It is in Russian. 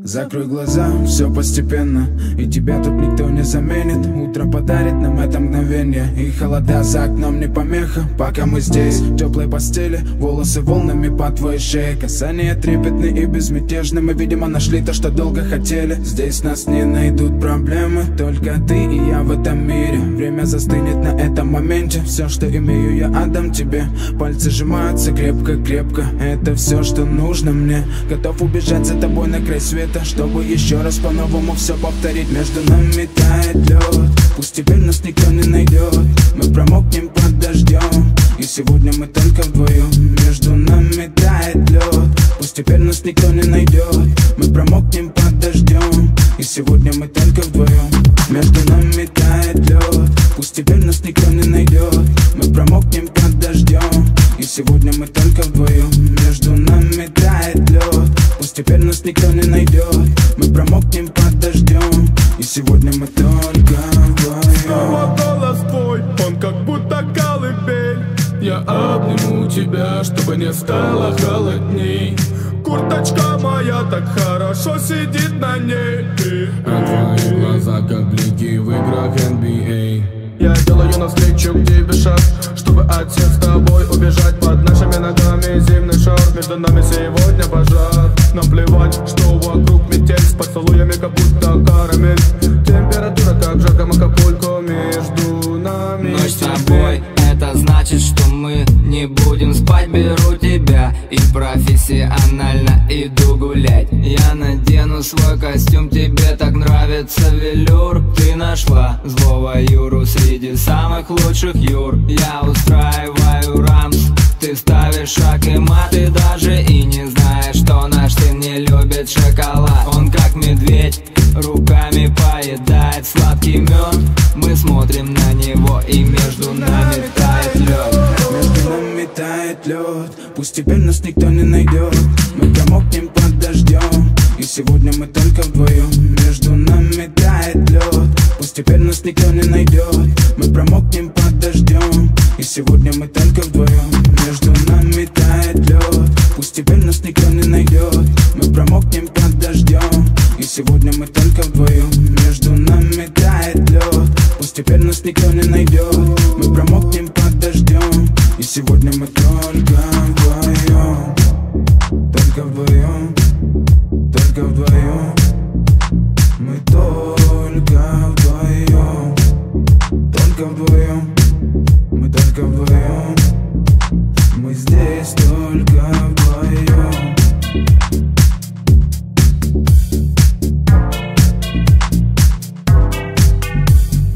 Закрой глаза, все постепенно, и тебя тут никто не заменит. Утро подарит нам это мгновение, и холода за окном не помеха. Пока мы здесь, в теплой постели, волосы волнами по твоей шее. Касания трепетны и безмятежны, мы, видимо, нашли то, что долго хотели. Здесь нас не найдут проблемы, только ты и я в этом мире. Время застынет на этом моменте, все, что имею, я отдам тебе. Пальцы сжимаются крепко-крепко, это все, что нужно мне. Готов убежать за тобой на край света, чтобы еще раз по-новому все повторить. Между нами тает лед, пусть теперь нас никто не найдет. Мы промокнем под дождем, и сегодня мы только вдвоем. Между нами тает лед, пусть теперь нас никто не найдет. Мы промокнем под дождем, и сегодня мы только вдвоем. Между нами тает лед, пусть теперь нас никто не найдет. Мы промокнем под дождем, и сегодня мы только вдвоем. Между нами тает лед, пусть теперь нас никто не найдет. Мы промокнем под дождем, и сегодня мы только вдвоем. Снова голос твой, он как будто колыбель. Я обниму тебя, чтобы не стало холодней. Курточка моя так хорошо сидит на ней. А твои глаза как блики в играх NBA. Я делаю навстречу к тебе шаг, чтобы от всех с тобой убежать. Под нашими ногами зимний шар, между нами сегодня пожар. Нам плевать, что вокруг метель, с поцелуями как будто карамель. Температура как в жарком Акапулько, между нами. Ночь с тобой, это значит, что мы не будем спать. Беру тебя и профессионально иду гулять. Я надену свой костюм, тебе так нравится велюр. Ты нашла злого Юру среди самых лучших Юр. Я устраиваю рамс, ты ставишь шаг и мат. Ты даже и не знаешь, что наш сын не любит шоколад. Он как медведь, руками поедает сладкий мед. Мы смотрим на него, и между нами тает лед. Между нами тает лед, пусть теперь нас никто не найдет. Мы промокнем под дождем, и сегодня мы только вдвоем. Между нами тает лед, пусть теперь нас никто не найдет. Мы промокнем под дождем, и сегодня мы только вдвоем. Между нами тает лед, пусть теперь нас никто не найдет. Мы промокнем под дождем, и сегодня мы только вдвоем. Между нами тает лед, пусть теперь нас никто не найдет.